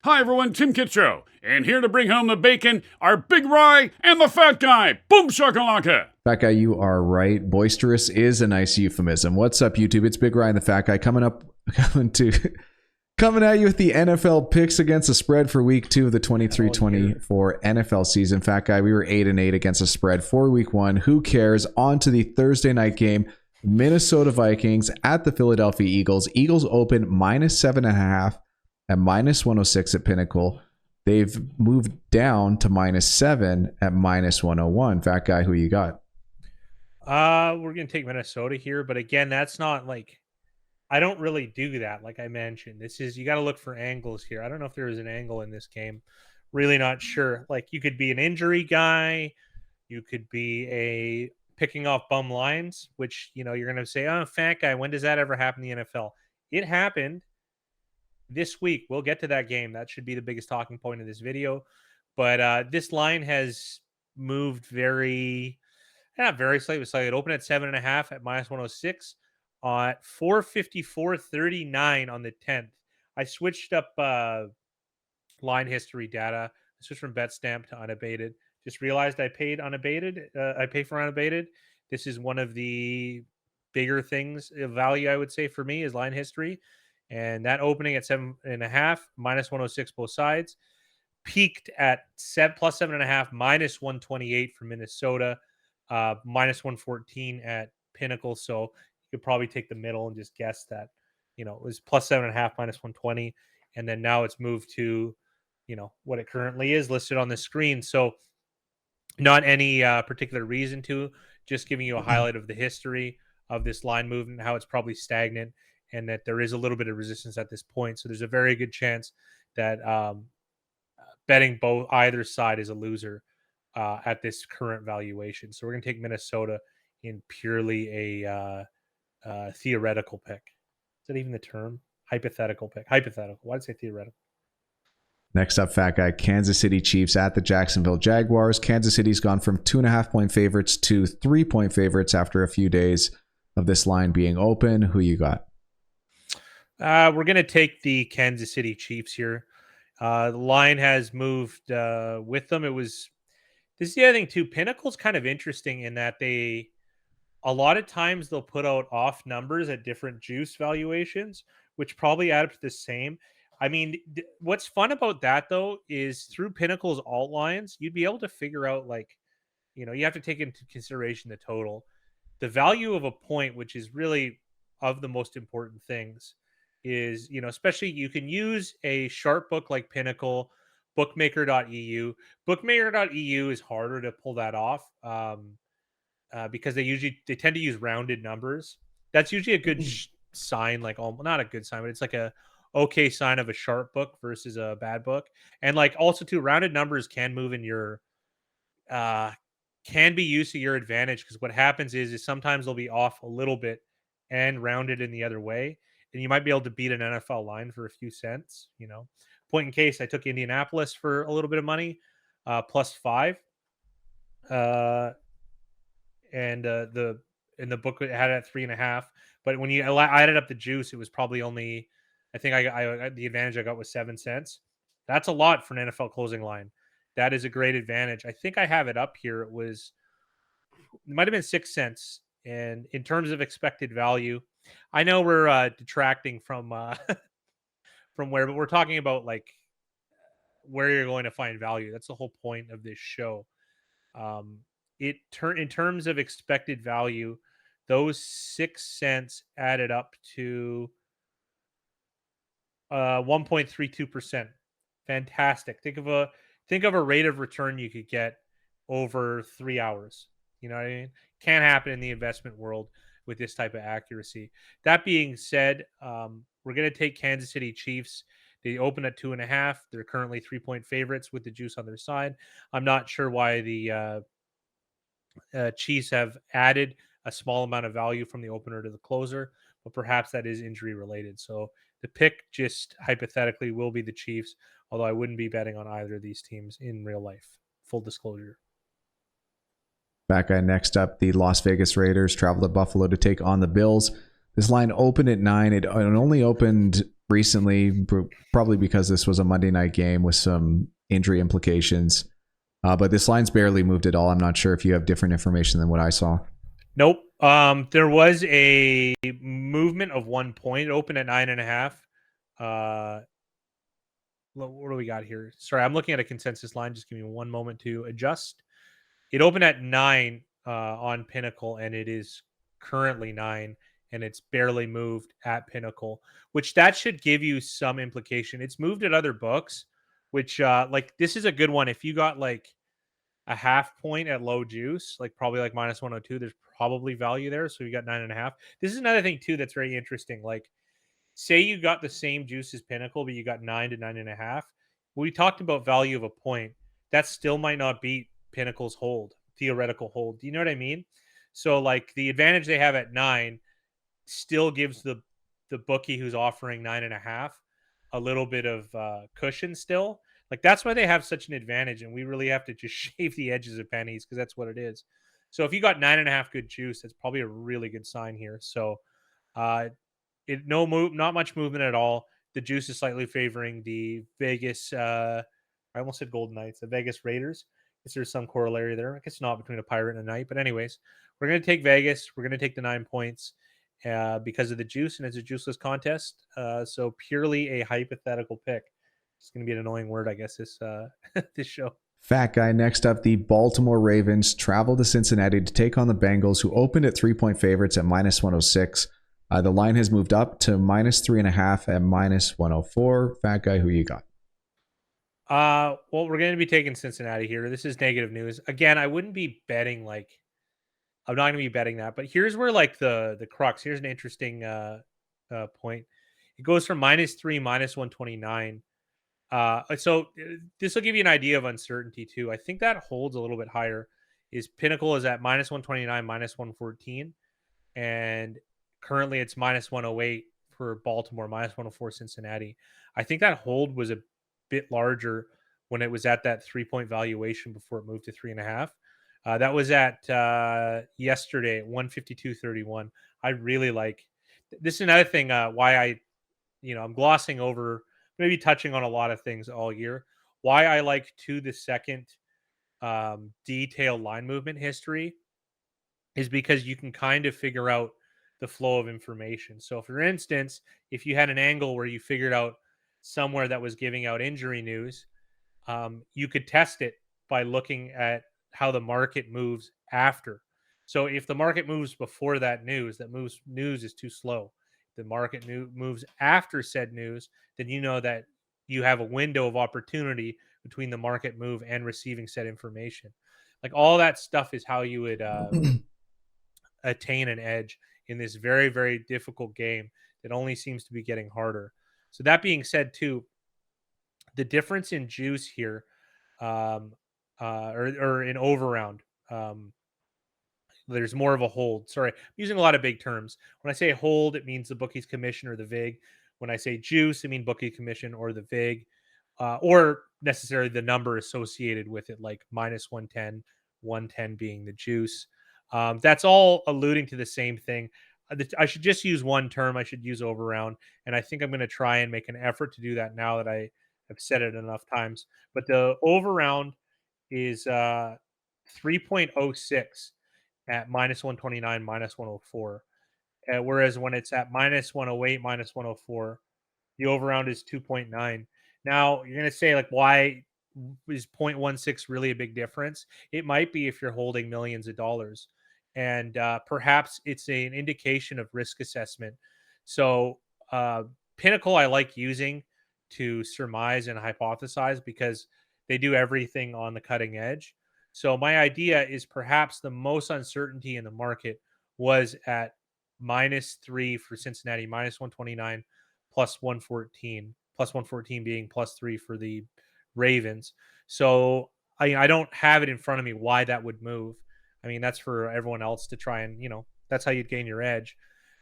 Hi everyone, Tim Kittrow, and here to bring home the bacon are Big Rye and the Fat Guy. Boom shakalaka! Fat Guy, you are right. Boisterous is a nice euphemism. What's up, YouTube? It's Big Rye and the Fat Guy coming at you with the NFL picks against the spread for week 2 of the 23-24 NFL season. Fat Guy, we were 8-8 against the spread for week 1. Who cares? On to the Thursday night game. Minnesota Vikings at the Philadelphia Eagles. Eagles open -7.5 at -106 at Pinnacle. They've moved down to -7 at -101. Fat Guy, who you got? We're going to take Minnesota here, but again, that's not like, I don't really do that. Like I mentioned, you got to look for angles here. I don't know if there is an angle in this game. Really not sure. Like you could be an injury guy. You could be a picking off bum lines, which, you're going to say, oh, Fat Guy, when does that ever happen in the NFL? It happened this week. We'll get to that game. That should be the biggest talking point of this video. But this line has moved not very slightly, but slightly. It opened at 7.5 at -106 at 454.39 on the 10th. I switched up line history data. I switched from BetStamp to unabated. Just realized I paid unabated. I pay for unabated. This is one of the bigger things of value, I would say, for me is line history. And that opening at 7.5, -106 both sides, peaked at +7.5, -128 for Minnesota, -114 at Pinnacle. So you could probably take the middle and just guess that, it was +7.5, -120. And then now it's moved to, what it currently is listed on the screen. So not any particular reason to, just giving you a highlight of the history of this line movement, how it's probably stagnant, and that there is a little bit of resistance at this point. So there's a very good chance that betting either side is a loser at this current valuation. So we're going to take Minnesota in purely a theoretical pick. Is that even the term? Hypothetical pick. Hypothetical. Why did I say theoretical? Next up, Fat Guy, Kansas City Chiefs at the Jacksonville Jaguars. Kansas City's gone from 2.5-point favorites to 3-point favorites after a few days of this line being open. Who you got? We're going to take the Kansas City Chiefs here. The line has moved with them. This is the other thing too. Pinnacle's kind of interesting in that a lot of times they'll put out off numbers at different juice valuations, which probably add up to the same. I mean, what's fun about that though is through Pinnacle's alt lines, you'd be able to figure out you have to take into consideration the total, the value of a point, which is really of the most important things. Is, especially you can use a sharp book like Pinnacle, bookmaker.eu. Bookmaker.eu is harder to pull that off because they tend to use rounded numbers. That's usually a good sign, not a good sign, but it's like a okay sign of a sharp book versus a bad book. And also too, rounded numbers can move in your can be used to your advantage, because what happens is sometimes they'll be off a little bit and rounded in the other way. And you might be able to beat an NFL line for a few cents. Point in case, I took Indianapolis for a little bit of money, +5. And the book had it at 3.5. But when you added up the juice, it was probably only, I think I the advantage I got was 7 cents. That's a lot for an NFL closing line. That is a great advantage. I think I have it up here. It might have been 6 cents. And in terms of expected value, I know we're detracting from from where, but we're talking about where you're going to find value. That's the whole point of this show. In terms of expected value, those 6 cents added up to 1.32%. Fantastic. Think of a rate of return you could get over 3 hours. You know what I mean? Can't happen in the investment world with this type of accuracy. That being said, we're going to take Kansas City Chiefs. They open at 2.5. They're currently 3-point favorites with the juice on their side. I'm not sure why the Chiefs have added a small amount of value from the opener to the closer, but perhaps that is injury related. So the pick, just hypothetically, will be the Chiefs, although I wouldn't be betting on either of these teams in real life. Full disclosure. Back guy, next up, the Las Vegas Raiders travel to Buffalo to take on the Bills. This line opened at 9. It only opened recently, probably because this was a Monday night game with some injury implications. But this line's barely moved at all. I'm not sure if you have different information than what I saw. Nope. There was a movement of 1 point. It opened at 9.5. What do we got here? Sorry, I'm looking at a consensus line. Just give me one moment to adjust. It opened at 9 on Pinnacle, and it is currently 9, and it's barely moved at Pinnacle, which that should give you some implication. It's moved at other books, which like this is a good one. If you got like a half point at low juice, like probably like minus 102, there's probably value there. So you got 9.5. This is another thing too that's very interesting. Like, say you got the same juice as Pinnacle, but you got 9 to 9.5. We talked about value of a point. That still might not beat Pinnacle's theoretical hold. Do you know what I mean? So like the advantage they have at 9 still gives the bookie who's offering 9.5 a little bit of cushion still. Like that's why they have such an advantage, and we really have to just shave the edges of pennies because that's what it is. So if you got 9.5 good juice, that's probably a really good sign here. So not much movement at all. The juice is slightly favoring the Vegas. I almost said Golden Knights, the Vegas Raiders. Is there some corollary there? I guess not between a Pirate and a Knight, but anyways, we're going to take Vegas. We're going to take the 9 points because of the juice, and it's a juiceless contest. So purely a hypothetical pick. It's going to be an annoying word, I guess, this show. Fat guy. Next up, the Baltimore Ravens travel to Cincinnati to take on the Bengals, who opened at 3-point favorites at minus 106. The line has moved up to minus 3.5 at minus 104. Fat guy, who you got? Well, we're going to be taking Cincinnati here. This is negative news. Again, I wouldn't be betting I'm not going to be betting that. But here's where like the crux. Here's an interesting point. It goes from -3, minus 129. So this will give you an idea of uncertainty too. I think that holds a little bit higher. Pinnacle is at minus 129, minus 114, and currently it's minus 108 for Baltimore, minus 104 Cincinnati. I think that hold was a bit larger when it was at that 3-point valuation before it moved to 3.5. That was at yesterday at 152.31. I really like this. Is another thing why I'm glossing over, maybe touching on a lot of things all year. Why I like to the second detailed line movement history is because you can kind of figure out the flow of information. So for instance, if you had an angle where you figured out somewhere that was giving out injury news, you could test it by looking at how the market moves after. So if the market moves before that news is too slow. The market moves after said news, then you know that you have a window of opportunity between the market move and receiving said information. Like all that stuff is how you would attain an edge in this very, very difficult game that only seems to be getting harder. So that being said, too, the difference in juice here, or in overround, there's more of a hold. Sorry, I'm using a lot of big terms. When I say hold, it means the bookie's commission or the VIG. When I say juice, I mean bookie commission or the VIG, or necessarily the number associated with it, like minus 110, 110 being the juice. That's all alluding to the same thing. I should just use one term. I should use overround. And I think I'm going to try and make an effort to do that now that I have said it enough times. But the overround is 3.06 at minus 129, minus 104. Whereas when it's at minus 108, minus 104, the overround is 2.9. Now, you're going to say, like, why is 0.16 really a big difference? It might be if you're holding millions of dollars. And perhaps it's an indication of risk assessment. So Pinnacle I like using to surmise and hypothesize because they do everything on the cutting edge. So my idea is perhaps the most uncertainty in the market was at -3 for Cincinnati, minus 129, plus 114 being +3 for the Ravens. So I don't have it in front of me why that would move. I mean, that's for everyone else to try and, that's how you'd gain your edge.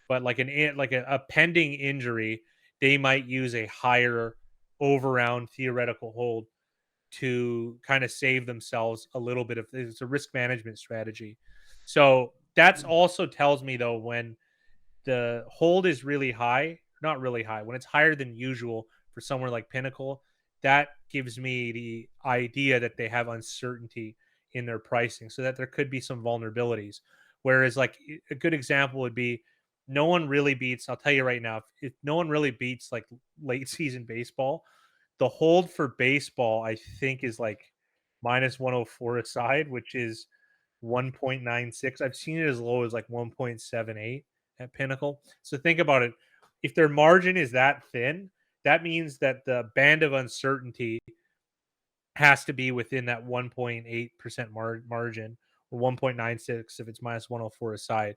But like a pending injury, they might use a higher overround theoretical hold to kind of save themselves a little bit of, it's a risk management strategy. So that's also tells me though, when the hold is really high, not really high, when it's higher than usual for somewhere like Pinnacle, that gives me the idea that they have uncertainty in their pricing, so that there could be some vulnerabilities. Whereas, like, a good example would be no one really beats, I'll tell you right now, if no one really beats like late season baseball, the hold for baseball, I think, is like minus 104 aside, which is 1.96. I've seen it as low as like 1.78 at Pinnacle. So think about it. If their margin is that thin, that means that the band of uncertainty has to be within that 1.8% margin, or 1.96 if it's minus 104 aside.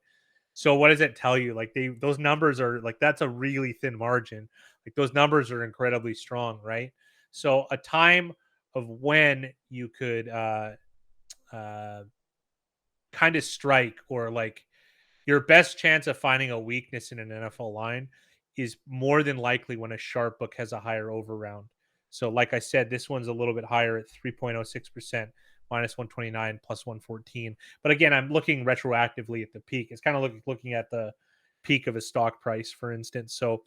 So what does it tell you? Like, those numbers are like, that's a really thin margin. Like, those numbers are incredibly strong, right? So a time of when you could uh, kind of strike, or like your best chance of finding a weakness in an NFL line, is more than likely when a sharp book has a higher over round. So like I said, this one's a little bit higher at 3.06%, minus 129, plus 114. But again, I'm looking retroactively at the peak. It's kind of looking at the peak of a stock price, for instance. So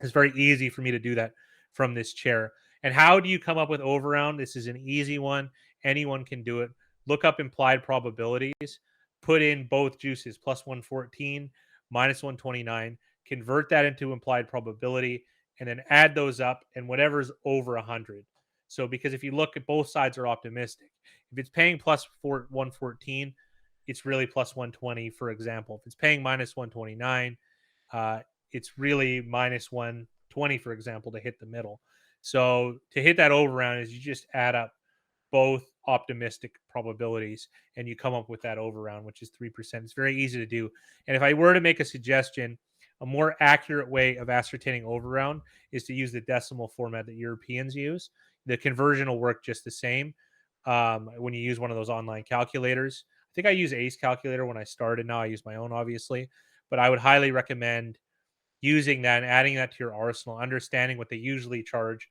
it's very easy for me to do that from this chair. And how do you come up with over round? This is an easy one. Anyone can do it. Look up implied probabilities, put in both juices, plus 114, minus 129, convert that into implied probability, and then add those up, and whatever's over 100. So, because if you look at both sides are optimistic. If it's paying plus 114, it's really plus 120, for example. If it's paying minus 129, it's really minus 120, for example, to hit the middle. So to hit that over round is you just add up both optimistic probabilities and you come up with that over round, which is 3%. It's very easy to do. And if I were to make a suggestion, a more accurate way of ascertaining over round is to use the decimal format that Europeans use. The conversion will work just the same when you use one of those online calculators. I think I use Ace Calculator when I started. Now I use my own, obviously, but I would highly recommend using that and adding that to your arsenal, understanding what they usually charge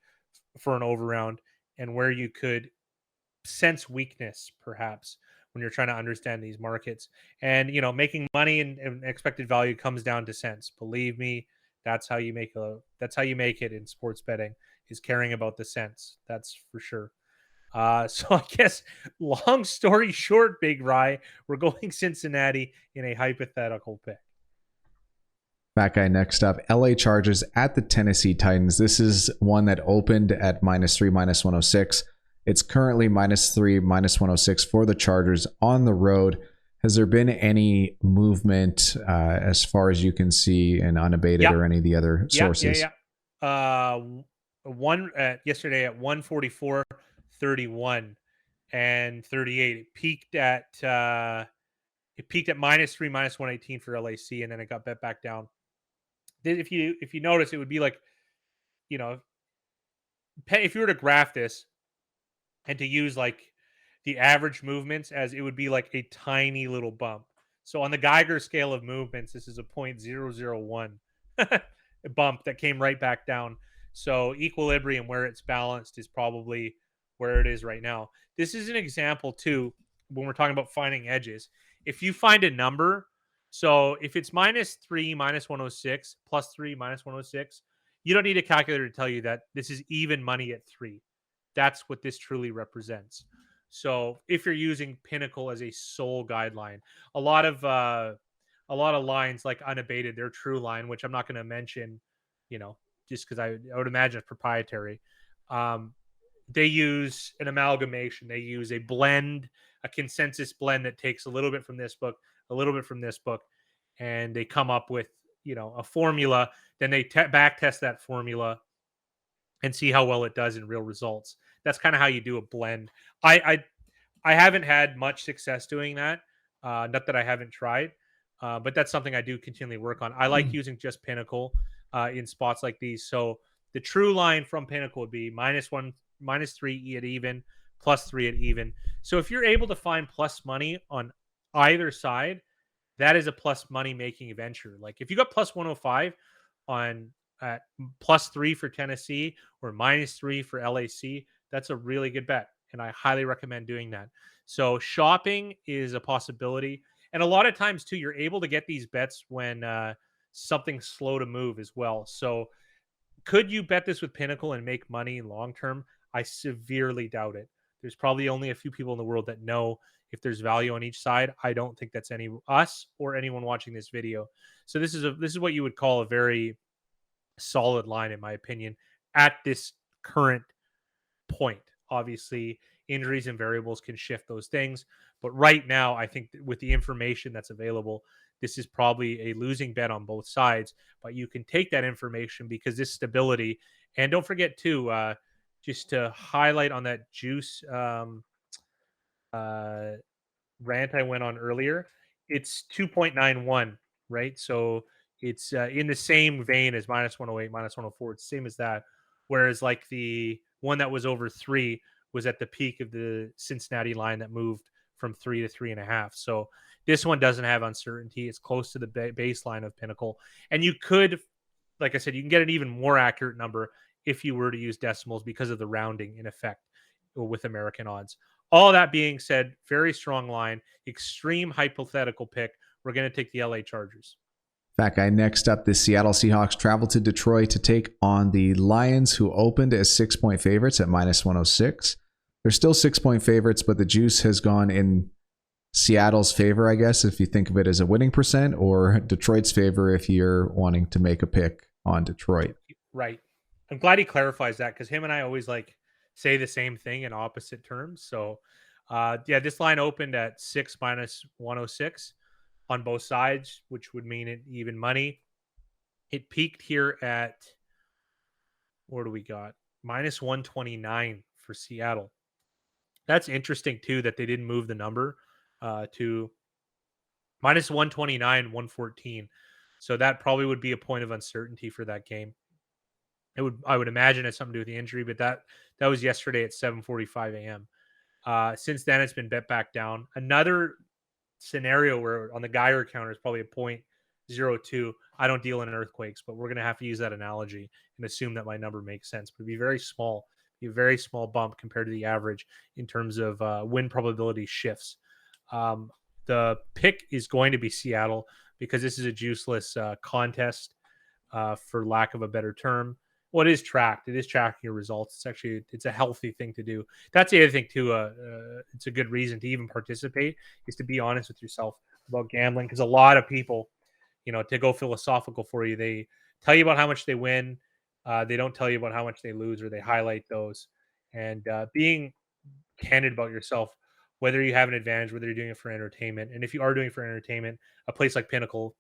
for an over round and where you could sense weakness, perhaps, when you're trying to understand these markets. And making money and expected value comes down to sense. Believe me, that's how you make it in sports betting, is caring about the sense. That's for sure. So I guess, long story short, Big Rye, we're going Cincinnati in a hypothetical pick. That guy next up, LA Chargers at the Tennessee Titans. This is one that opened at -3, -106. It's currently -3, -106 for the Chargers on the road. Has there been any movement as far as you can see in unabated or any of the other sources? Yesterday at 144.31 and 38. It peaked at -3, -118 for LAC, and then it got bet back down. If you notice, it would be like, if you were to graph this and to use like the average movements, as it would be like a tiny little bump. So on the Geiger scale of movements, this is a 0.001 bump that came right back down. So equilibrium, where it's balanced, is probably where it is right now. This is an example too, when we're talking about finding edges. If you find a number, so if it's -3, -106, +3, -106, you don't need a calculator to tell you that this is even money at 3. That's what this truly represents. So if you're using Pinnacle as a sole guideline, a lot of lines like unabated, their true line, which I'm not going to mention, just because I would imagine it's proprietary. They use an amalgamation. They use a blend, a consensus blend that takes a little bit from this book, a little bit from this book, and they come up with a formula. Then they back test that formula and see how well it does in real results. That's kind of how you do a blend. I haven't had much success doing that. Not that I haven't tried, but that's something I do continually work on. I like using just Pinnacle in spots like these. So the true line from Pinnacle would be -1, -3 at even, +3 at even. So if you're able to find plus money on either side, that is a plus money making venture. Like if you got plus 105 on at +3 for Tennessee or -3 for LAC, that's a really good bet. And I highly recommend doing that. So shopping is a possibility. And a lot of times too, you're able to get these bets when something slow to move as well. So could you bet this with Pinnacle and make money long term? I severely doubt it. There's probably only a few people in the world that know if there's value on each side. I don't think that's any us or anyone watching this video. So this is what you would call a very solid line, in my opinion, at this current point. Obviously, injuries and variables can shift those things, but right now, I think with the information that's available, this is probably a losing bet on both sides. But you can take that information because this stability, and don't forget too, just to highlight on that juice uh, rant I went on earlier, it's 2.91, right? So it's in the same vein as minus 108, minus 104. It's the same as that. Whereas like the one that was over 3 was at the peak of the Cincinnati line that moved from 3 to 3.5. So this one doesn't have uncertainty. It's close to the baseline of Pinnacle. And you could, like I said, you can get an even more accurate number if you were to use decimals because of the rounding in effect with American odds. All that being said, very strong line, extreme hypothetical pick. We're going to take the LA Chargers. Fat guy, next up, the Seattle Seahawks travel to Detroit to take on the Lions, who opened as 6-point favorites at minus 106. They're still 6-point favorites, but the juice has gone in Seattle's favor, I guess, if you think of it as a winning percent, or Detroit's favor if you're wanting to make a pick on Detroit. Right. I'm glad he clarifies that because him and I always say the same thing in opposite terms. So, this line opened at 6 minus 106 on both sides, which would mean it even money. It peaked here at, what do we got? Minus 129 for Seattle. That's interesting too that they didn't move the number to minus 129, 114. So that probably would be a point of uncertainty for that game. I would imagine it's something to do with the injury, but that was yesterday at 7:45 a.m. Since then, it's been bet back down. Another scenario where on the Geiger counter is probably a 0.02. I don't deal in earthquakes, but we're going to have to use that analogy and assume that my number makes sense. But it'd be very small, a very small bump compared to the average in terms of win probability shifts. The pick is going to be Seattle because this is a juiceless contest, for lack of a better term. Well, it is tracked. It is tracking your results. It's a healthy thing to do. That's the other thing too. It's a good reason to even participate is to be honest with yourself about gambling. Because a lot of people, to go philosophical for you, they tell you about how much they win. They don't tell you about how much they lose, or they highlight those. And being candid about yourself, whether you have an advantage, whether you're doing it for entertainment, and if you are doing it for entertainment, a place like Pinnacle,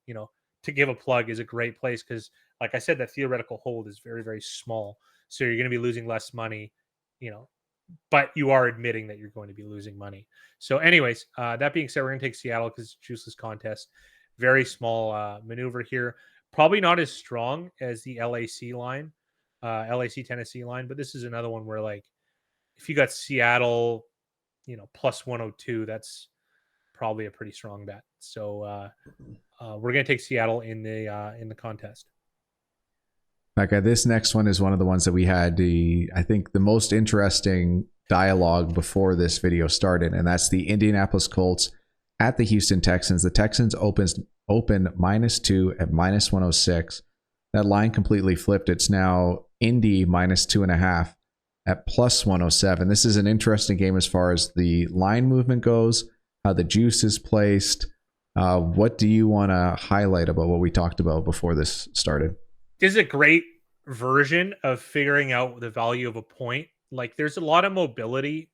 to give a plug, is a great place because, like I said, that theoretical hold is very, very small. So you're going to be losing less money, but you are admitting that you're going to be losing money. So anyways, that being said, we're going to take Seattle because it's a juiceless contest. Very small maneuver here. Probably not as strong as the LAC line, LAC Tennessee line, but this is another one where, like, if you got Seattle, plus 102, that's probably a pretty strong bet. So we're going to take Seattle in the contest. Okay, this next one is one of the ones that we had I think the most interesting dialogue before this video started, and that's the Indianapolis Colts at the Houston Texans. The Texans open -2 at minus 106. That line completely flipped. It's now Indy minus 2.5 at plus 107. This is an interesting game as far as the line movement goes, how the juice is placed. What do you want to highlight about what we talked about before this started? This is a great version of figuring out the value of a point. Like, there's a lot of mobility.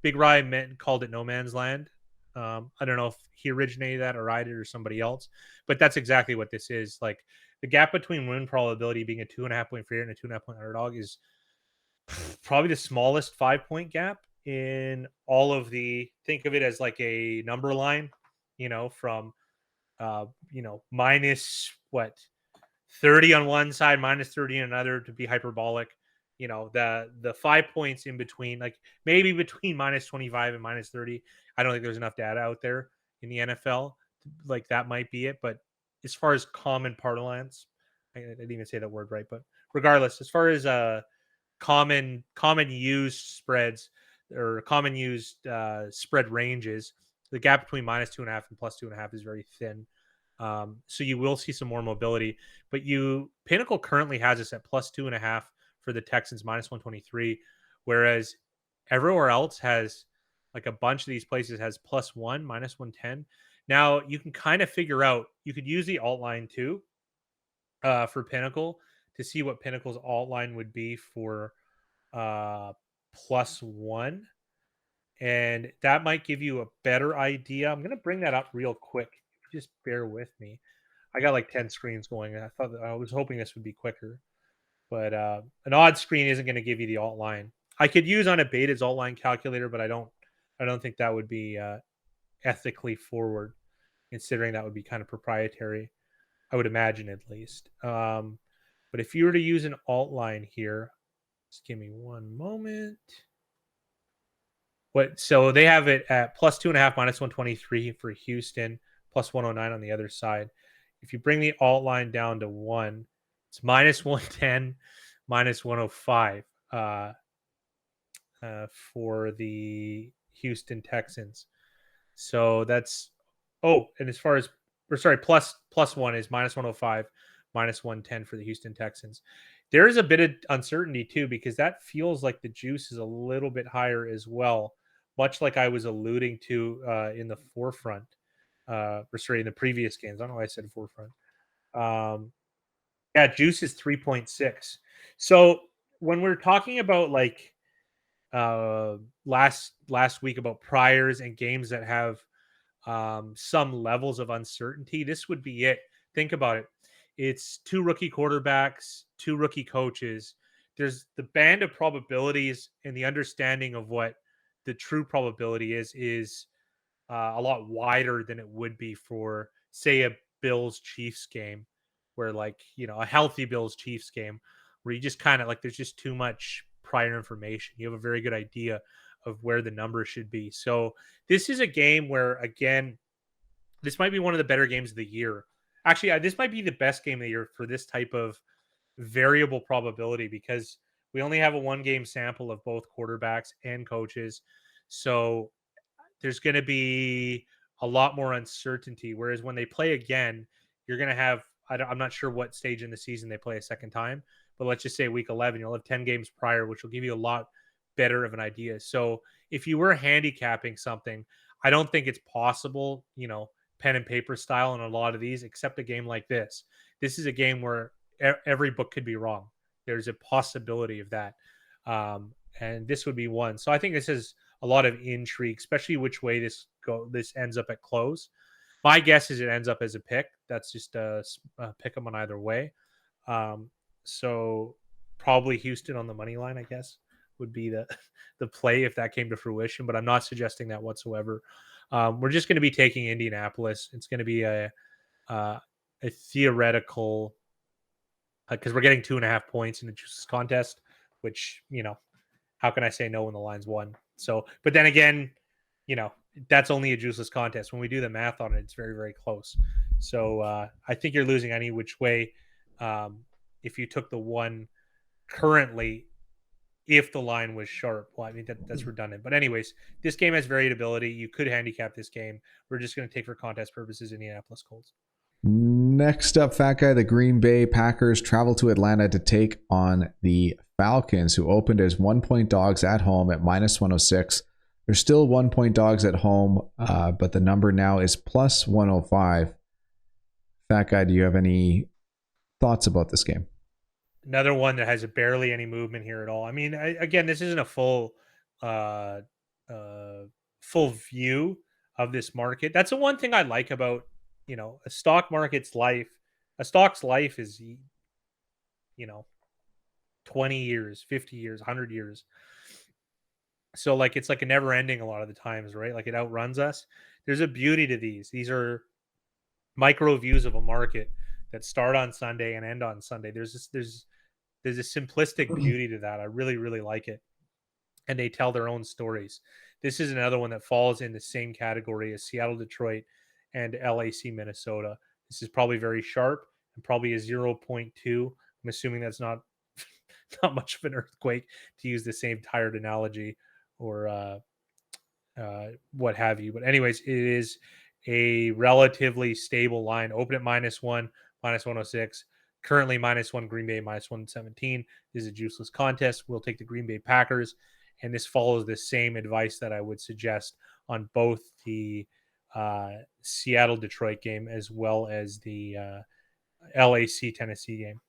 Big Rye called it no man's land. I don't know if he originated that or I did or somebody else, but that's exactly what this is. Like, the gap between win probability being a 2.5-point favorite and a 2.5-point underdog is probably the smallest 5-point gap in all of think of it as like a number line, from, minus 30 on one side, minus 30 on another, to be hyperbolic. The 5 points in between, like maybe between minus 25 and minus 30. I don't think there's enough data out there in the NFL. Like, that might be it. But as far as common parlance, I didn't even say that word right. But regardless, as far as common used spreads or common used spread ranges, the gap between minus 2.5 and plus 2.5 is very thin. So you will see some more mobility. But Pinnacle currently has us at +2.5 for the Texans, -123, whereas everywhere else has, like, a bunch of these places has +1, -110. Now you can kind of figure out, you could use the alt line too, for Pinnacle, to see what Pinnacle's alt line would be for +1, and that might give you a better idea. I'm gonna bring that up real quick. Just bear with me. I got like 10 screens going, and I was hoping this would be quicker, but an odd screen isn't going to give you the alt line. I could use Unabated's alt line calculator, but I don't think that would be ethically forward, considering that would be kind of proprietary. I would imagine, at least. But if you were to use an alt line here, just give me one moment. So they have it at +2.5, -123 for Houston, +109 on the other side. If you bring the alt line down to 1, it's -110, -105 for the Houston Texans. So that's and as far as +1 is -105, -110 for the Houston Texans. There is a bit of uncertainty too, because that feels like the juice is a little bit higher as well, much like I was alluding to in the forefront, in the previous games. I don't know why I said forefront. Yeah, juice is 3.6. So when we're talking about, like, last week about priors and games that have some levels of uncertainty, this would be it. Think about it. It's 2 rookie quarterbacks, 2 rookie coaches. There's the band of probabilities, and the understanding of what the true probability is a lot wider than it would be for, say, a Bills Chiefs game, where, like, a healthy Bills Chiefs game, where you just kind of, like, there's just too much prior information. You have a very good idea of where the number should be. So this is a game where, again, this might be one of the better games of the year. Actually, this might be the best game of the year for this type of variable probability, because we only have a 1-game sample of both quarterbacks and coaches. So there's going to be a lot more uncertainty. Whereas when they play again, you're going to have, I'm not sure what stage in the season they play a second time, but let's just say week 11, you'll have 10 games prior, which will give you a lot better of an idea. So if you were handicapping something, I don't think it's possible, pen and paper style in a lot of these, except a game like this. This is a game where every book could be wrong. There's a possibility of that. And this would be one. So I think this is a lot of intrigue, especially which way this ends up at close. My guess is it ends up as a pick. That's just a pick 'em on either way. So probably Houston on the money line, I guess, would be the play if that came to fruition. But I'm not suggesting that whatsoever. We're just going to be taking Indianapolis. It's going to be a theoretical, because we're getting 2.5 points in the juices contest, which, how can I say no when the line's 1? So, but then again, that's only a juiceless contest. When we do the math on it, it's very, very close. So I think you're losing any which way if you took the 1 currently, if the line was sharp. Well, I mean, that's redundant. But anyways, this game has variability. You could handicap this game. We're just going to take, for contest purposes, Indianapolis Colts. Next up, Fat Guy, the Green Bay Packers travel to Atlanta to take on the Falcons, who opened as 1-point dogs at home at -106. They're still 1-point dogs at home, but the number now is +105. Fat Guy, do you have any thoughts about this game? Another one that has barely any movement here at all. I mean, again, this isn't a full view of this market. That's the one thing I like about, a stock market's life. A stock's life is, 20 years, 50 years, 100 years. So, like, it's like a never ending a lot of the times, right? Like, it outruns us. There's a beauty to these. These are micro views of a market that start on Sunday and end on Sunday. There's a simplistic beauty to that. I really, really like it. And they tell their own stories. This is another one that falls in the same category as Seattle, Detroit, and LAC, Minnesota. This is probably very sharp and probably a 0.2. I'm assuming that's not much of an earthquake, to use the same tired analogy, or what have you. But anyways, it is a relatively stable line. Open at -1, -106. Currently -1, Green Bay -117. This is a juiceless contest. We'll take the Green Bay Packers, and this follows the same advice that I would suggest on both the Seattle-Detroit game as well as the LAC-Tennessee game.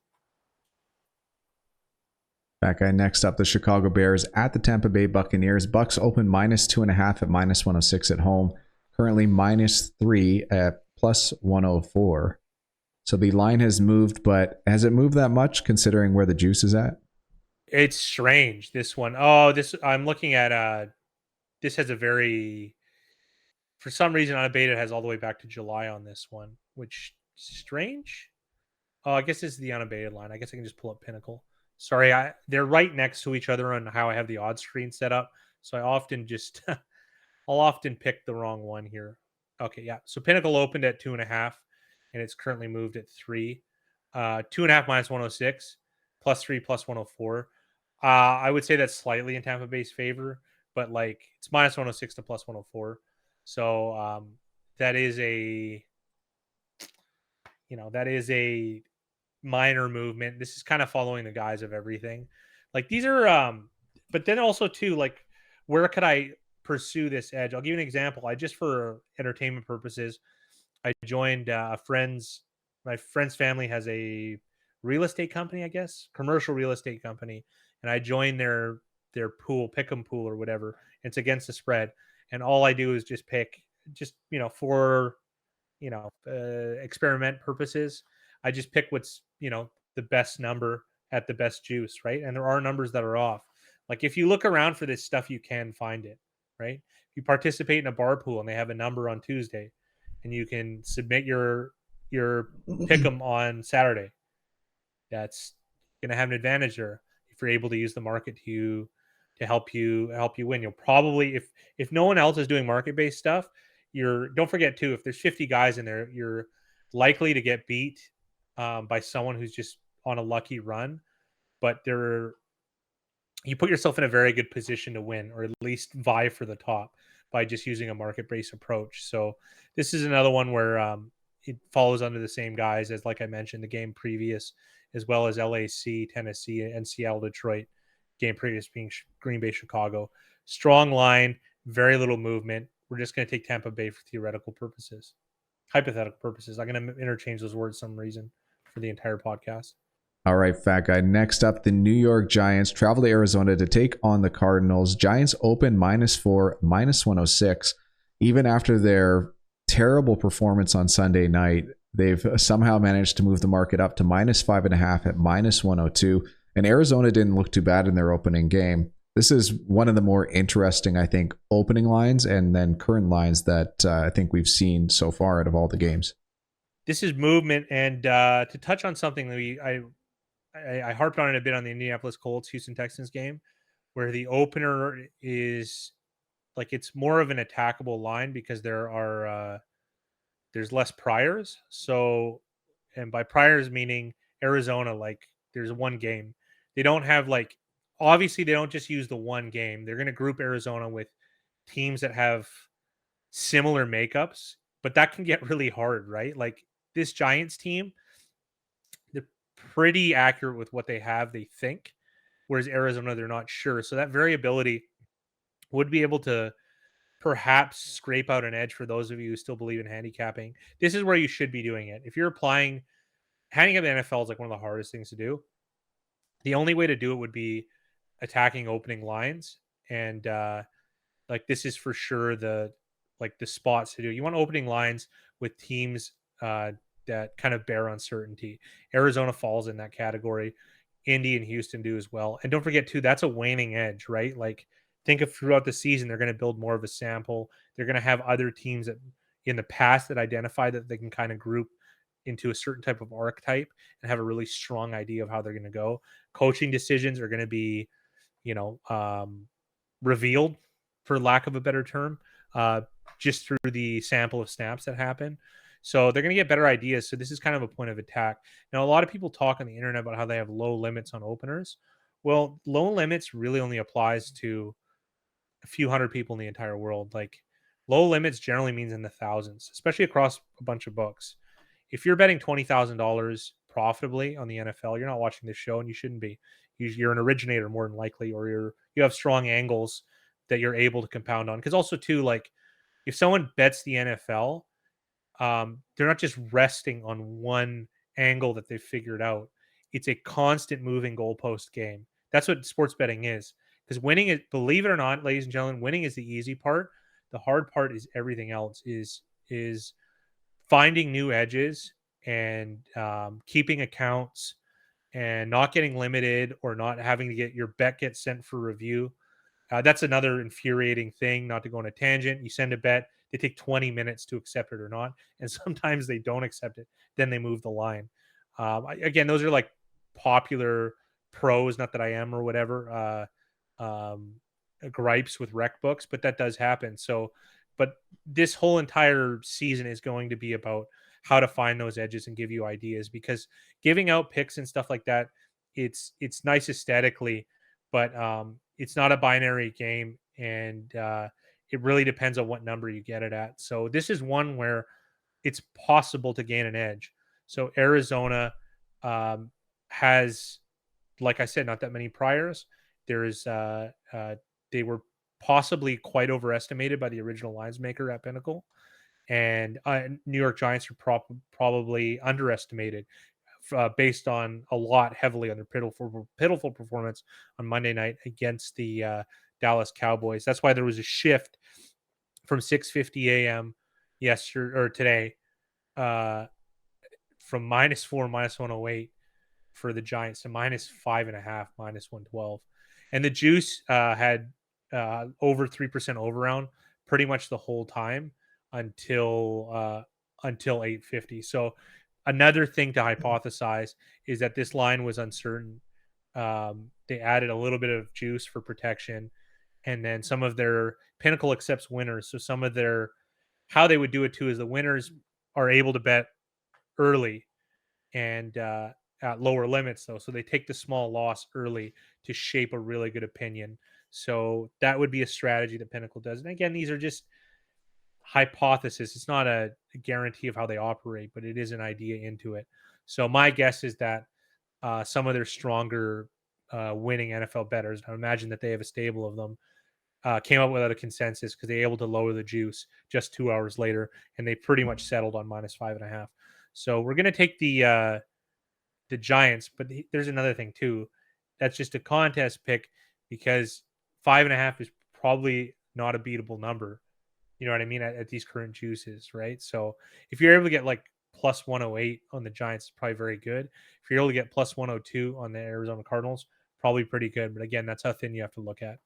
That guy next up, the Chicago Bears at the Tampa Bay Buccaneers. Bucks open -2.5 at -106 at home. Currently -3 at +104. So the line has moved, but has it moved that much considering where the juice is at? It's strange, this one. Oh, this I'm looking at this has a very, for some reason, unabated has all the way back to July on this one, which is strange. Oh, I guess this is the unabated line. I guess I can just pull up Pinnacle. Sorry, they're right next to each other on how I have the odds screen set up. So I often just I'll often pick the wrong one here. Okay, yeah. So Pinnacle opened at 2.5, and it's currently moved at 3. 2.5 -106, +3 +104. I would say that's slightly in Tampa Bay's favor, but like it's -106 to +104. So that is a minor movement. This is kind of following the guise of everything. Like these are but then also too, like, where could I pursue this edge? I'll give you an example. I just, for entertainment purposes, I joined my friend's family has a real estate company, I guess, commercial real estate company, and I joined their pool, pick'em pool or whatever. It's against the spread, and all I do is just pick, for experiment purposes. I just pick what's the best number at the best juice, right? And there are numbers that are off. Like if you look around for this stuff, you can find it, right? If you participate in a bar pool and they have a number on Tuesday, and you can submit your pick 'em on Saturday, that's going to have an advantage there if you're able to use the market to help you win. You'll probably, if no one else is doing market based stuff, don't forget too, if there's 50 guys in there, you're likely to get beat by someone who's just on a lucky run, but you put yourself in a very good position to win, or at least vie for the top, by just using a market-based approach. So this is another one where it follows under the same guys as, like I mentioned, the game previous, as well as LAC, Tennessee, and Seattle, Detroit. Game previous being Green Bay, Chicago. Strong line, very little movement. We're just going to take Tampa Bay for theoretical purposes. Hypothetical purposes. I'm going to interchange those words for some reason for the entire podcast. All right, fat guy. Next up, the New York Giants travel to Arizona to take on the Cardinals. Giants open -4, -106. Even after their terrible performance on Sunday night, they've somehow managed to move the market up to -5.5 at -102. And Arizona didn't look too bad in their opening game. This is one of the more interesting, I think, opening lines and then current lines that I think we've seen so far out of all the games. This is movement, and to touch on something that I harped on it a bit on the Indianapolis Colts Houston Texans game, where the opener is like, it's more of an attackable line because there's less priors. So, and by priors meaning Arizona, like there's one game. They don't have, like, obviously they don't just use the one game. They're going to group Arizona with teams that have similar makeups, but that can get really hard, right? Like this Giants team, they're pretty accurate with what they have, they think, whereas Arizona, they're not sure. So that variability would be able to perhaps scrape out an edge for those of you who still believe in handicapping. This is where you should be doing it. If you're applying, handicap the NFL is like one of the hardest things to do. The only way to do it would be attacking opening lines, and like this is for sure the spots to do. You want opening lines with teams that kind of bear uncertainty. Arizona falls in that category. Indy and Houston do as well. And don't forget too, that's a waning edge, right? Like think of throughout the season, they're going to build more of a sample. They're going to have other teams that in the past that identify that they can kind of group into a certain type of archetype and have a really strong idea of how they're going to go. Coaching decisions are going to be, revealed, for lack of a better term, just through the sample of snaps that happen. So they're going to get better ideas. So this is kind of a point of attack. Now, a lot of people talk on the internet about how they have low limits on openers. Well, low limits really only applies to a few hundred people in the entire world. Like Low limits generally means in the thousands, especially across a bunch of books. If you're betting $20,000 profitably on the NFL, you're not watching this show, and you shouldn't be. You're an originator more than likely, or you have strong angles that you're able to compound on. Because also too, like if someone bets the NFL, they're not just resting on one angle that they've figured out. It's a constant moving goalpost game. That's what sports betting is. Because winning is, believe it or not, ladies and gentlemen, winning is the easy part. The hard part is everything else. Is finding new edges and keeping accounts and not getting limited or not having to get your bet get sent for review. That's another infuriating thing. Not to go on a tangent, you send a bet, they take 20 minutes to accept it or not, and sometimes they don't accept it. Then they move the line. Again, those are like popular pros. Not that I am or whatever. Gripes with rec books, but that does happen. So, but this whole entire season is going to be about how to find those edges and give you ideas, because giving out picks and stuff like that, it's nice aesthetically, but it's not a binary game, and it really depends on what number you get it at. So this is one where it's possible to gain an edge. So Arizona has, like I said, not that many priors. There's they were possibly quite overestimated by the original lines maker at Pinnacle, and New York Giants are probably underestimated based on a lot heavily on their pitiful performance on Monday night against the Dallas Cowboys. That's why there was a shift from 6:50 a.m. yesterday or today from -4, -108 for the Giants to -5.5, -112, and the juice had over 3% overround pretty much the whole time until 8:50. So another thing to hypothesize is that this line was uncertain. They added a little bit of juice for protection, and then some of their Pinnacle accepts winners. So some of their how they would do it too is the winners are able to bet early and at lower limits though, so they take the small loss early to shape a really good opinion. So that would be a strategy that Pinnacle does. And again, these are just hypothesis. It's not a guarantee of how they operate, but it is an idea into it. So my guess is that some of their stronger winning NFL bettors, I imagine that they have a stable of them, came up with a consensus because they were able to lower the juice just 2 hours later, and they pretty much settled on -5.5. So we're going to take the Giants, but there's another thing too. That's just a contest pick because 5.5 is probably not a beatable number. You know what I mean? At these current juices, right? So if you're able to get like +108 on the Giants, it's probably very good. If you're able to get +102 on the Arizona Cardinals, probably pretty good. But again, that's how thin you have to look at.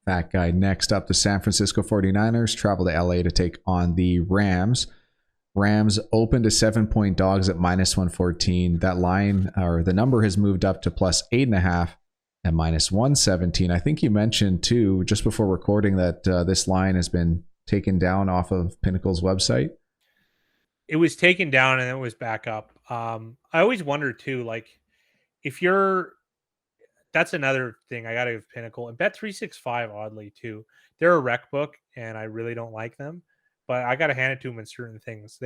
That guy. Next up, the San Francisco 49ers travel to LA to take on the Rams. Rams opened to 7-point dogs at -114. That line, or the number, has moved up to +8.5 at -117. I think you mentioned too, just before recording, that this line has been taken down off of Pinnacle's website. It was taken down and then it was back up. I always wonder too, like if you're, that's another thing I got to give Pinnacle and Bet365, oddly too. They're a rec book and I really don't like them, but I got to hand it to them in certain things.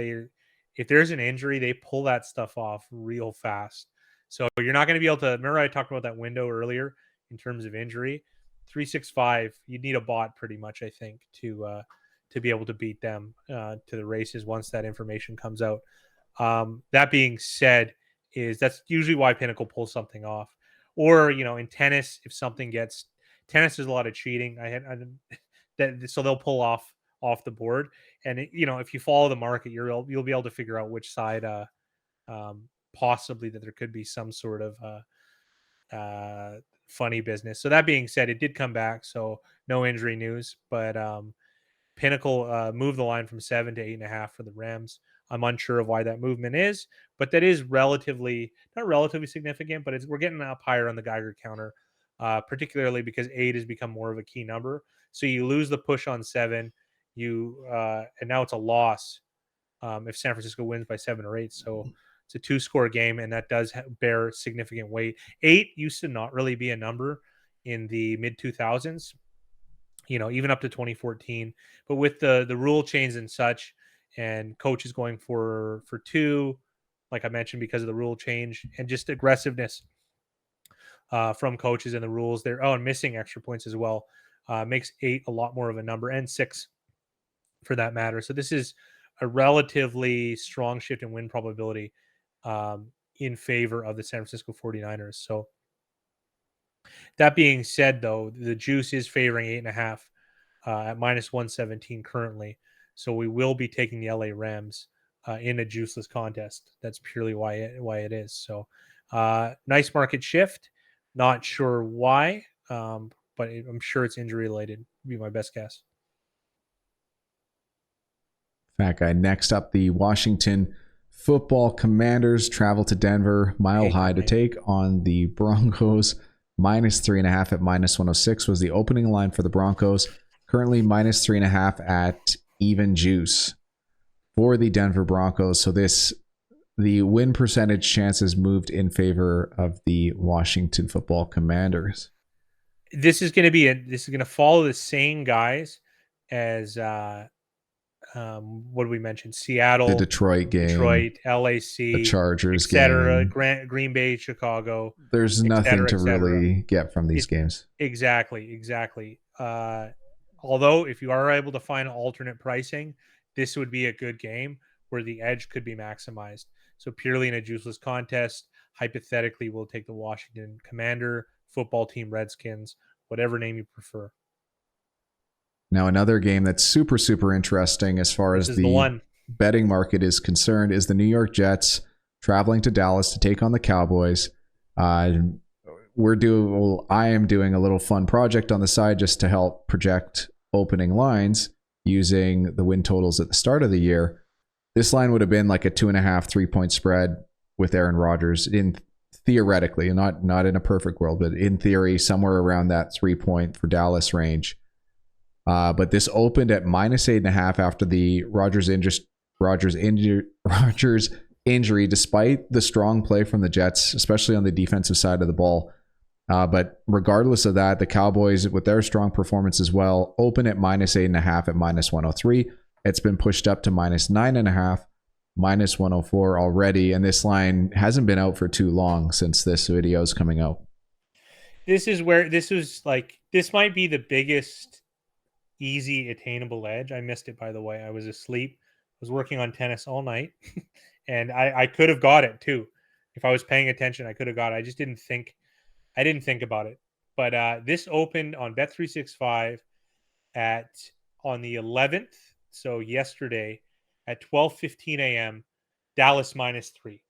If there's an injury, they pull that stuff off real fast. So you're not going to be able to, remember I talked about that window earlier in terms of injury. 365, you'd need a bot pretty much, I think, to be able to beat them to the races once that information comes out. That being said, that's usually why Pinnacle pulls something off. Or, in tennis, if something gets, tennis is a lot of cheating. So they'll pull off the board. And, if you follow the market, you'll be able to figure out which side possibly that there could be some sort of funny business. So that being said, it did come back. So no injury news, but Pinnacle moved the line from 7 to 8.5 for the Rams. I'm unsure of why that movement is, but that is not relatively significant, but we're getting up higher on the Geiger counter, particularly because 8 has become more of a key number. So you lose the push on 7, and now it's a loss if San Francisco wins by 7 or 8. So it's a 2-score game, and that does bear significant weight. 8 used to not really be a number in the mid 2000s. even up to 2014. But with the rule change and such, and coaches going for 2, like I mentioned, because of the rule change and just aggressiveness from coaches and the rules there. Oh, and missing extra points as well makes 8 a lot more of a number, and 6 for that matter. So this is a relatively strong shift in win probability in favor of the San Francisco 49ers. So that being said, though, the juice is favoring 8.5 at minus 117 currently. So we will be taking the LA Rams in a juiceless contest. That's purely why it is. So nice market shift. Not sure why, but I'm sure it's injury related. Would be my best guess. Fat guy. Next up, the Washington Football Commanders travel to Denver, Mile High, to take on the Broncos. Minus 3.5 at minus 106 was the opening line for the Broncos. Currently minus 3.5 at even juice for the Denver Broncos. So the win percentage chances moved in favor of the Washington Football Commanders. This is going to follow the same guys as what did we mention? Seattle, the Detroit game, LAC, the Chargers etc. game, Green Bay, Chicago. There's nothing to really get from these games. Exactly. Although if you are able to find alternate pricing, this would be a good game where the edge could be maximized. So purely in a juiceless contest, hypothetically, we'll take the Washington Commander, football team, Redskins, whatever name you prefer. Now, another game that's super, super interesting as far as the betting market is concerned is the New York Jets traveling to Dallas to take on the Cowboys. I am doing a little fun project on the side just to help project opening lines using the win totals at the start of the year. This line would have been like a 2.5, 3-point spread with Aaron Rodgers theoretically, not in a perfect world, but in theory, somewhere around that 3-point for Dallas range. But this opened at minus 8.5 after the Rodgers injury, despite the strong play from the Jets, especially on the defensive side of the ball. But regardless of that, the Cowboys, with their strong performance as well, open at minus 8.5 at minus 103. It's been pushed up to minus 9.5, minus 104 already. And this line hasn't been out for too long since this video is coming out. This might be the biggest easy attainable edge. I missed it, by the way. I was asleep. I was working on tennis all night, and I could have got it too. If I was paying attention, I could have got it. I just didn't think about it. But this opened on Bet365 on the 11th, so yesterday at 12:15 a.m. Dallas minus 3,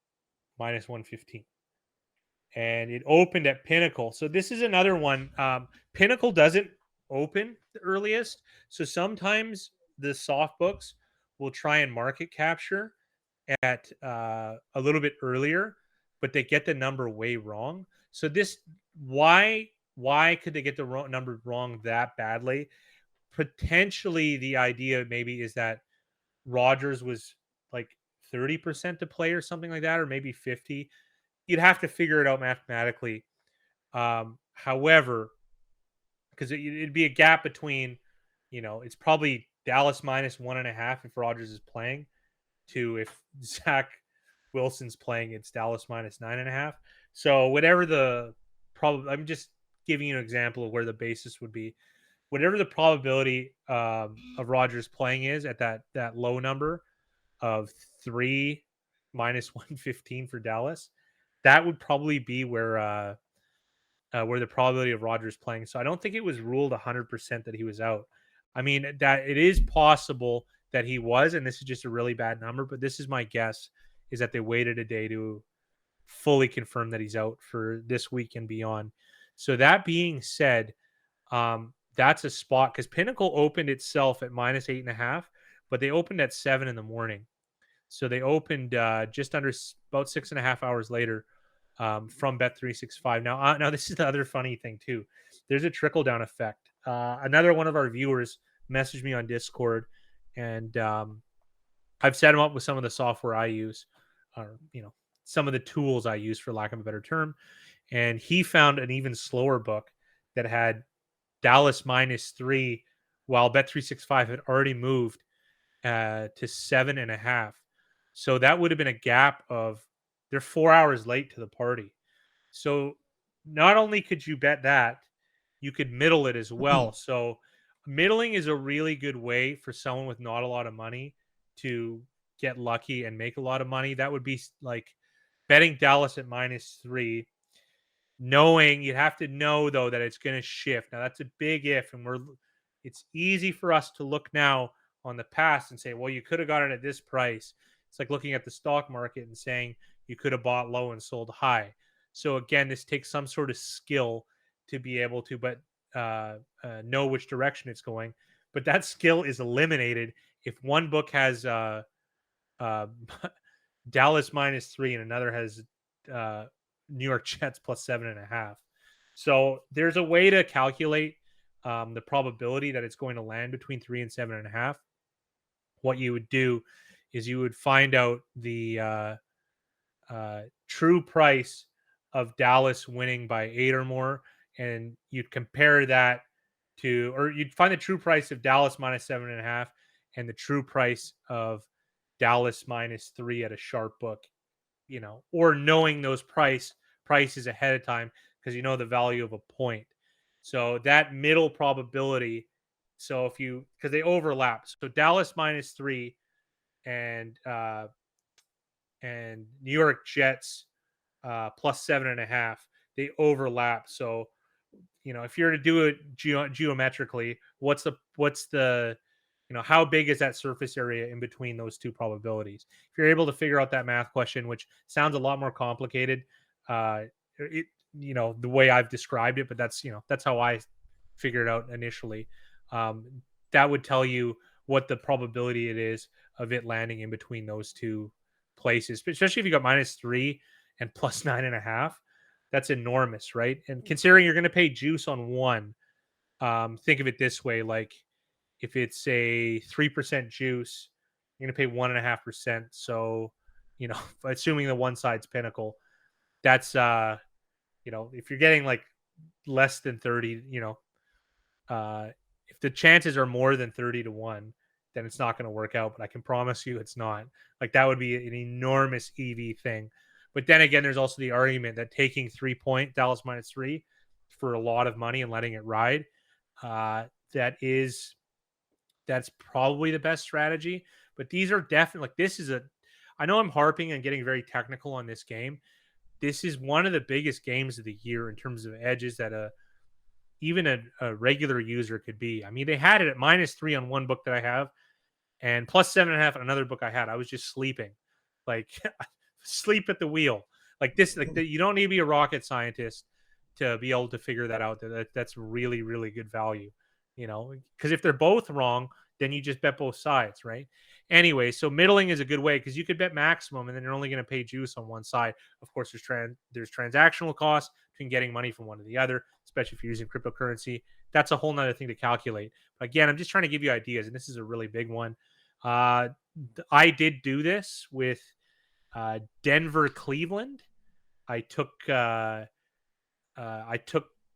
minus 115. And it opened at Pinnacle. So this is another one. Pinnacle doesn't open the earliest. So sometimes the soft books will try and market capture at a little bit earlier, but they get the number way wrong. So why could they get the number wrong that badly? Potentially the idea maybe is that Rodgers was like 30% to play or something like that, or maybe 50. You'd have to figure it out mathematically. However, because it'd be a gap between, it's probably Dallas minus 1.5 if Rodgers is playing, to if Zach Wilson's playing, it's Dallas minus 9.5. So whatever the I'm just giving you an example of where the basis would be. Whatever the probability of Rodgers playing is at that low number of 3 minus 115 for Dallas, that would probably be where the probability of Rodgers playing. So I don't think it was ruled 100% that he was out. I mean, that it is possible that he was, and this is just a really bad number, but this is my guess, is that they waited a day to fully confirm that he's out for this week and beyond. So that being said, that's a spot, because Pinnacle opened itself at minus 8.5, but they opened at 7 in the morning. So they opened just under about 6.5 hours later from Bet365. Now this is the other funny thing too. There's a trickle down effect. Another one of our viewers messaged me on Discord, and I've set him up with some of the software I use, or some of the tools I use, for lack of a better term. And he found an even slower book that had Dallas minus 3 while Bet365 had already moved to 7.5. So that would have been a gap of they're 4 hours late to the party. So not only could you bet that, you could middle it as well. So middling is a really good way for someone with not a lot of money to get lucky and make a lot of money. That would be like betting Dallas at -3, knowing you have to know though that it's going to shift. Now that's a big if, and it's easy for us to look now on the past and say, well, you could have got it at this price. It's like looking at the stock market and saying you could have bought low and sold high. So again, this takes some sort of skill to be able to, know which direction it's going. But that skill is eliminated if one book has Dallas -3 and another has New York Jets +7.5. So there's a way to calculate the probability that it's going to land between 3 and 7.5. What you would do is you would find out the true price of Dallas winning by 8 or more, and you'd compare that to, or you'd find the true price of Dallas -7.5 and the true price of Dallas -3 at a sharp book, or knowing those prices ahead of time because you know the value of a point. So that middle probability. So because they overlap. So Dallas -3 and New York Jets +7.5, they overlap. So if you're to do it geometrically, what's the how big is that surface area in between those two probabilities? If you're able to figure out that math question, which sounds a lot more complicated, the way I've described it, but that's how I figured it out initially. That would tell you what the probability it is of it landing in between those two places, especially if you got -3 and +9.5. That's enormous, right? And considering you're going to pay juice on one, think of it this way: like if it's a 3% juice, you're going to pay 1.5%. So, assuming the one side's pinnacle, that's if you're getting like less than 30, if the chances are more than 30 to 1, then it's not going to work out. But I can promise you it's not. Like that would be an enormous EV thing. But then again, there's also the argument that taking 3-point Dallas -3 for a lot of money and letting it ride, that's probably the best strategy. But these are definitely I know I'm harping and getting very technical on this game. This is one of the biggest games of the year in terms of edges that even a regular user could be. I mean, they had it at -3 on one book that I have and +7.5 on another book I had. I was just sleeping, like sleep at the wheel. Like this, you don't need to be a rocket scientist to be able to figure that out. That's really, really good value, because if they're both wrong, then you just bet both sides, right? Anyway, so middling is a good way because you could bet maximum and then you're only going to pay juice on one side. Of course, there's transactional costs between getting money from one to the other, especially if you're using cryptocurrency. That's a whole nother thing to calculate. But again, I'm just trying to give you ideas, and this is a really big one. I did do this with Denver, Cleveland. I took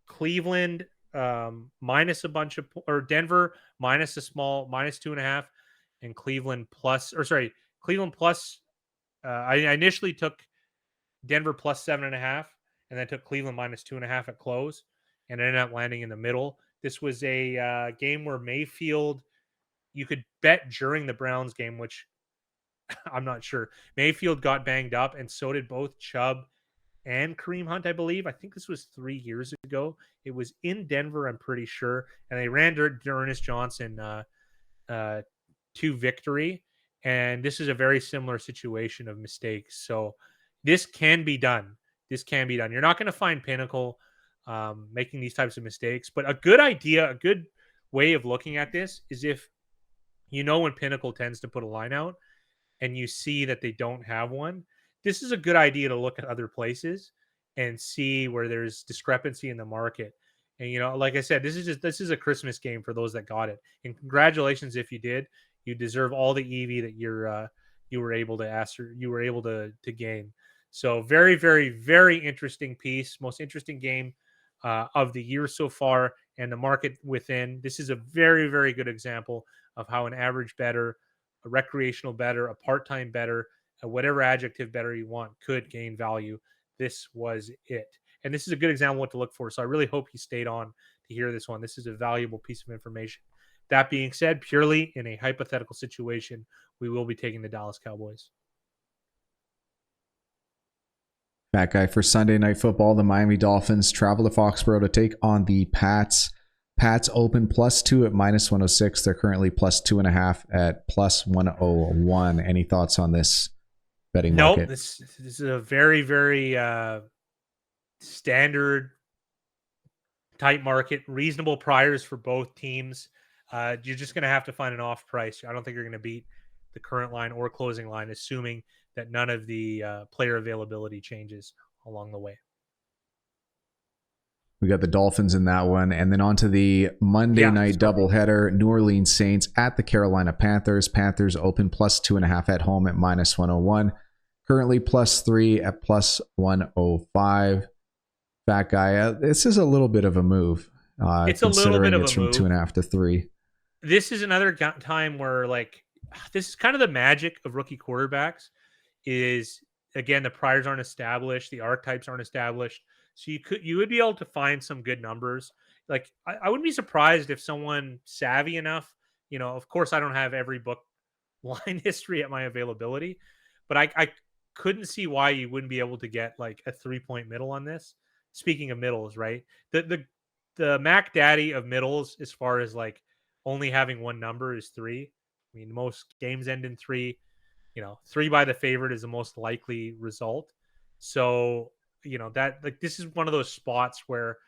Cleveland minus a bunch of, or Denver minus a small -2.5, and Cleveland Cleveland plus. I initially took Denver +7.5, and then took Cleveland -2.5 at close, and ended up landing in the middle. This was a game where Mayfield, you could bet during the Browns game, which I'm not sure. Mayfield got banged up, and so did both Chubb and Kareem Hunt, I believe. I think this was 3 years ago. It was in Denver, I'm pretty sure. And they ran Ernest Johnson to victory. And this is a very similar situation of mistakes. So this can be done. You're not going to find Pinnacle making these types of mistakes. But a good idea, a good way of looking at this is if when Pinnacle tends to put a line out and you see that they don't have one, this is a good idea to look at other places and see where there's discrepancy in the market. And like I said, this is a Christmas game for those that got it. And congratulations if you did. You deserve all the EV that you were able to gain. So very, very, very interesting piece. Most interesting game of the year so far. and the market within. This is a very, very good example of how an average bettor, a recreational bettor, a part-time bettor, whatever adjective bettor you want could gain value. This was it. And this is a good example of what to look for. So I really hope you stayed on to hear this one. This is a valuable piece of information. That being said, purely in a hypothetical situation, we will be taking the Dallas Cowboys. That guy for Sunday Night Football, the Miami Dolphins travel to Foxborough to take on the Pats. Pats open +2 at -106. They're currently +2.5 at +101. Any thoughts on this betting market? Nope. This is a very, very standard tight market. Reasonable priors for both teams. You're just going to have to find an off price. I don't think you're going to beat the current line or closing line, assuming that none of the player availability changes along the way. We got the Dolphins in that one. And then on to the Monday night doubleheader. New Orleans Saints at the Carolina Panthers. Panthers open +2.5 at home at -101. Currently +3 at +105. Fat guy, this is a little bit of a move. It's a little bit of a from move. 2.5 to 3. This is another time where, like, this is kind of the magic of rookie quarterbacks is, again, the priors aren't established. The archetypes aren't established. So you would be able to find some good numbers. Like, I wouldn't be surprised if someone savvy enough, of course I don't have every book line history at my availability, but I couldn't see why you wouldn't be able to get like a 3-point middle on this. Speaking of middles, right? The Mac Daddy of middles, as far as like only having one number, is 3. I mean, most games end in 3. 3 by the favorite is the most likely result. So, that, like, this is one of those spots where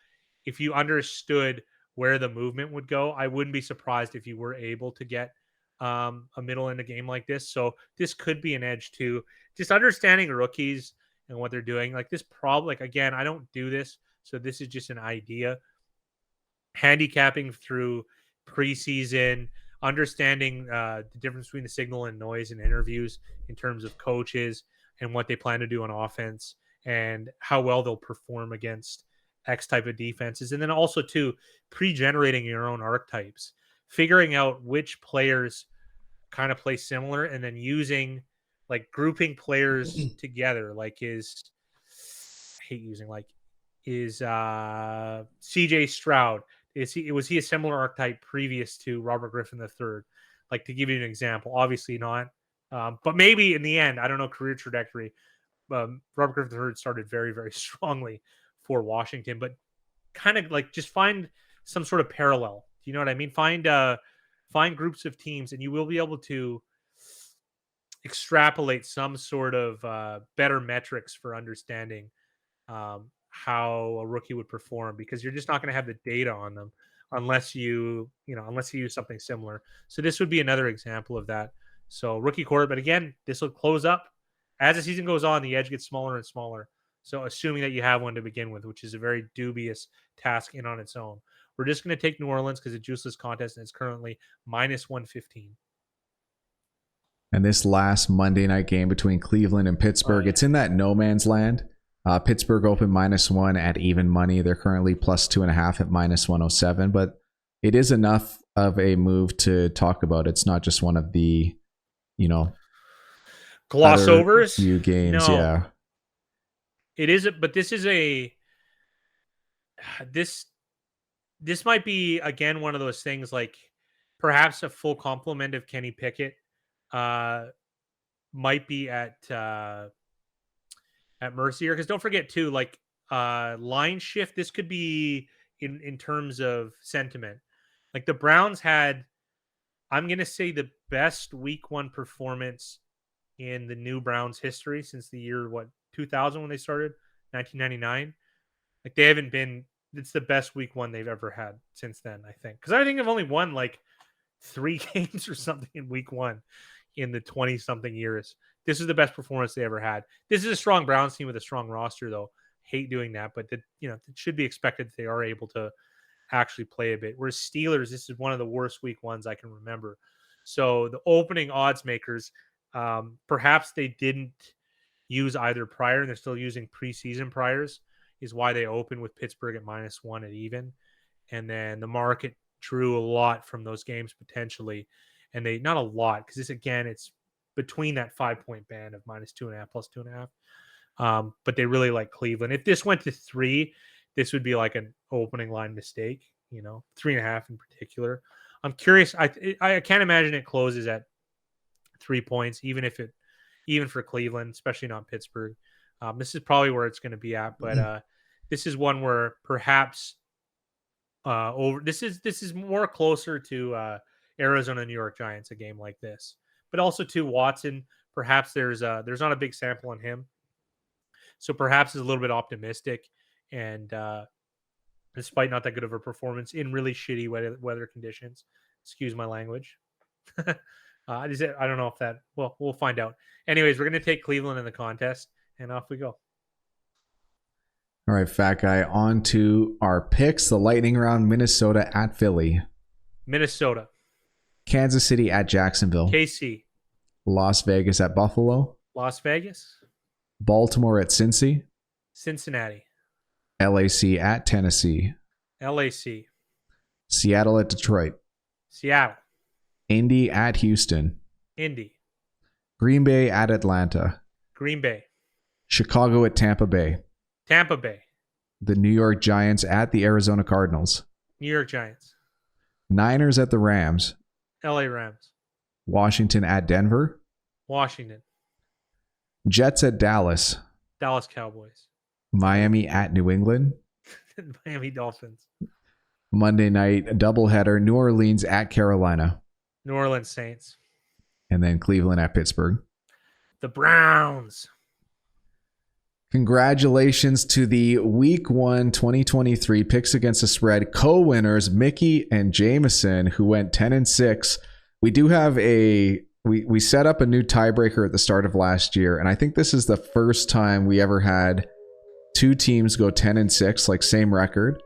if you understood where the movement would go, I wouldn't be surprised if you were able to get a middle in a game like this. So this could be an edge too. Just understanding rookies and what they're doing. Like this problem, like, again, I don't do this, so this is just an idea. Handicapping through preseason, understanding the difference between the signal and noise in interviews in terms of coaches and what they plan to do on offense and how well they'll perform against X type of defenses. And then also too, pre-generating your own archetypes, figuring out which players kind of play similar and then using, like, grouping players together. Like is CJ Stroud. Was he a similar archetype previous to Robert Griffin III? Like, to give you an example, obviously not. But maybe in the end, I don't know, career trajectory. Robert Griffin III started very, very strongly for Washington, but kind of like just find some sort of parallel. Do you know what I mean? Find groups of teams, and you will be able to extrapolate some sort of better metrics for understanding how a rookie would perform, because you're just not going to have the data on them unless you use something similar. So this would be another example of that. So rookie quarter, but again, this will close up as the season goes on. The edge gets smaller and smaller. So assuming that you have one to begin with, which is a very dubious task in on its own. We're just going to take New Orleans because it's a juiceless contest and it's currently -115. And this last Monday night game between Cleveland and Pittsburgh, it's in that no man's land. Pittsburgh open -1 at even money. They're currently +2.5 at -107, but it is enough of a move to talk about. It's not just one of the, gloss overs. Few games, no. Yeah. It is, but this is this might be, again, one of those things, like perhaps a full complement of Kenny Pickett might be at Mercier, because don't forget too, like line shift. This could be in terms of sentiment. Like the Browns had, I'm gonna say, the best week 1 performance in the new Browns history since the year 2000 when they started, 1999. Like they haven't been. It's the best week 1 they've ever had since then, I think, because I think they've only won like 3 games or something in week 1 in the 20-something years. This is the best performance they ever had. This is a strong Browns team with a strong roster, though. Hate doing that, but it should be expected that they are able to actually play a bit. Whereas Steelers, this is one of the worst week 1s I can remember. So the opening odds makers, perhaps they didn't use either prior and they're still using preseason priors, is why they open with Pittsburgh at -1 at even. and then the market drew a lot from those games potentially, and they not a lot because this again it's between that 5-point band of -2.5 plus 2.5. But they really like Cleveland. If this went to 3, this would be like an opening line mistake. 3.5 in particular. I'm curious. I can't imagine it closes at 3 points, even for Cleveland, especially not Pittsburgh. This is probably where it's going to be at, but this is one where perhaps this is more closer to Arizona New York Giants, a game like this, but also to Watson. Perhaps there's not a big sample on him, so perhaps it's a little bit optimistic, and despite not that good of a performance in really shitty weather conditions. Excuse my language. I don't know if that. Well, we'll find out. Anyways, we're going to take Cleveland in the contest, and off we go. All right, Fat Guy, on to our picks. The lightning round: Minnesota at Philly, Minnesota, Kansas City at Jacksonville, KC, Las Vegas at Buffalo, Las Vegas, Baltimore at Cincy, Cincinnati, LAC at Tennessee, LAC, Seattle at Detroit, Seattle, Indy at Houston, Indy, Green Bay at Atlanta, Green Bay, Chicago at Tampa Bay, Tampa Bay, the New York Giants at the Arizona Cardinals, New York Giants, Niners at the Rams, LA Rams, Washington at Denver, Washington, Jets at Dallas, Dallas Cowboys, Miami at New England, Miami Dolphins, Monday night doubleheader, New Orleans at Carolina, New Orleans Saints, and then Cleveland at Pittsburgh. the Browns. Congratulations to the Week 1 2023 Picks Against the Spread co-winners, Mickey and Jameson, who went 10-6. We do have we set up a new tiebreaker at the start of last year, and I think this is the first time we ever had 2 teams go 10-6, like same record,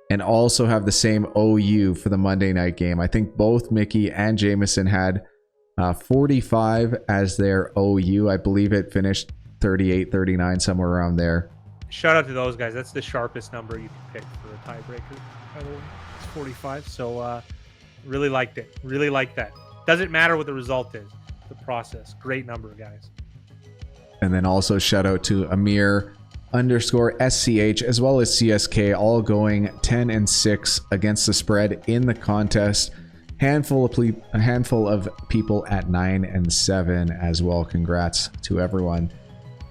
and also have the same OU for the Monday night game. I think both Mickey and Jameson had 45 as their OU. I believe it finished 38, 39, somewhere around there. Shout out to those guys. That's the sharpest number you can pick for a tiebreaker, by the way. It's 45. So really liked it. Really liked that. Doesn't matter what the result is. The process. Great number, guys. And then also shout out to Amir_SCH as well as CSK, all going 10-6 against the spread in the contest. A handful of people at 9-7 as well. Congrats to everyone.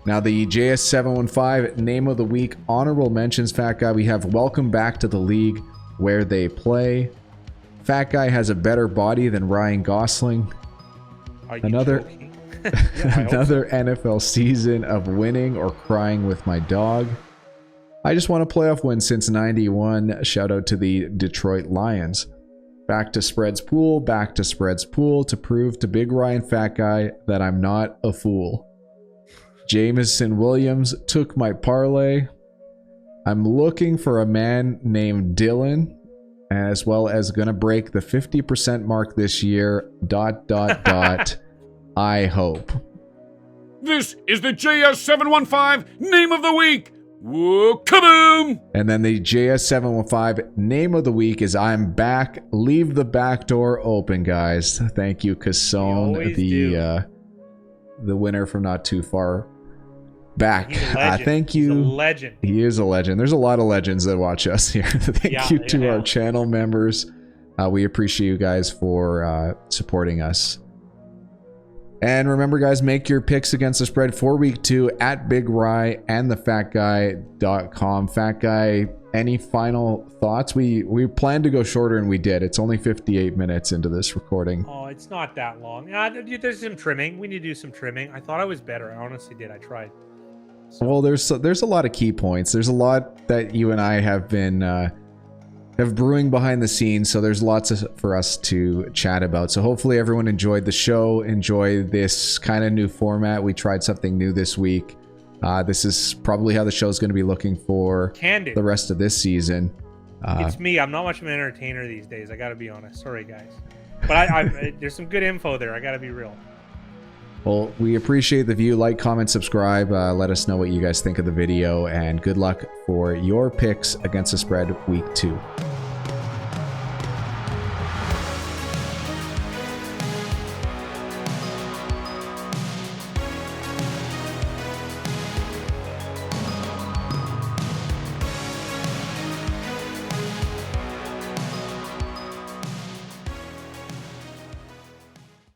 Now the JS715 name of the week, honorable mentions, Fat Guy. We have Welcome Back to the League, Where They Play. Fat Guy has a better body than Ryan Gosling. Are you Another joking? Yeah, another NFL season of winning or crying with my dog. I just want a playoff win since 91. Shout out to the Detroit Lions. Back to Spreads Pool to prove to Big Ryan Fat Guy that I'm not a fool. Jameson Williams took my parlay. I'm looking for a man named Dylan, as well as gonna break the 50% mark this year. ... I hope. This is the JS715 name of the week. Whoa, kaboom! And then the JS715 name of the week is I'm back. Leave the back door open, guys. Thank you, Cassone, the winner from not too far back. He's a legend. Thank you. He's a legend. He is a legend. There's a lot of legends that watch us here. Thank you to our channel members. We appreciate you guys for supporting us. And remember, guys, make your picks against the spread for week 2 at Big Rye and thefatguy.com. Fat Guy, any final thoughts? We planned to go shorter and we did. It's only 58 minutes into this recording. Oh, it's not that long. There's some trimming. We need to do some trimming. I thought I was better. I honestly did. I tried. So. Well, there's a lot of key points. There's a lot that you and I have been brewing behind the scenes, so there's lots for us to chat about. So hopefully everyone enjoyed the show, enjoy this kind of new format. We tried something new this week. This is probably how the show is going to be looking for the rest of this season. It's me. I'm not much of an entertainer these days. I got to be honest. Sorry, guys. But there's some good info there. I got to be real. Well, we appreciate the view. Like, comment, subscribe. Let us know what you guys think of the video, and good luck for your picks against the spread week 2.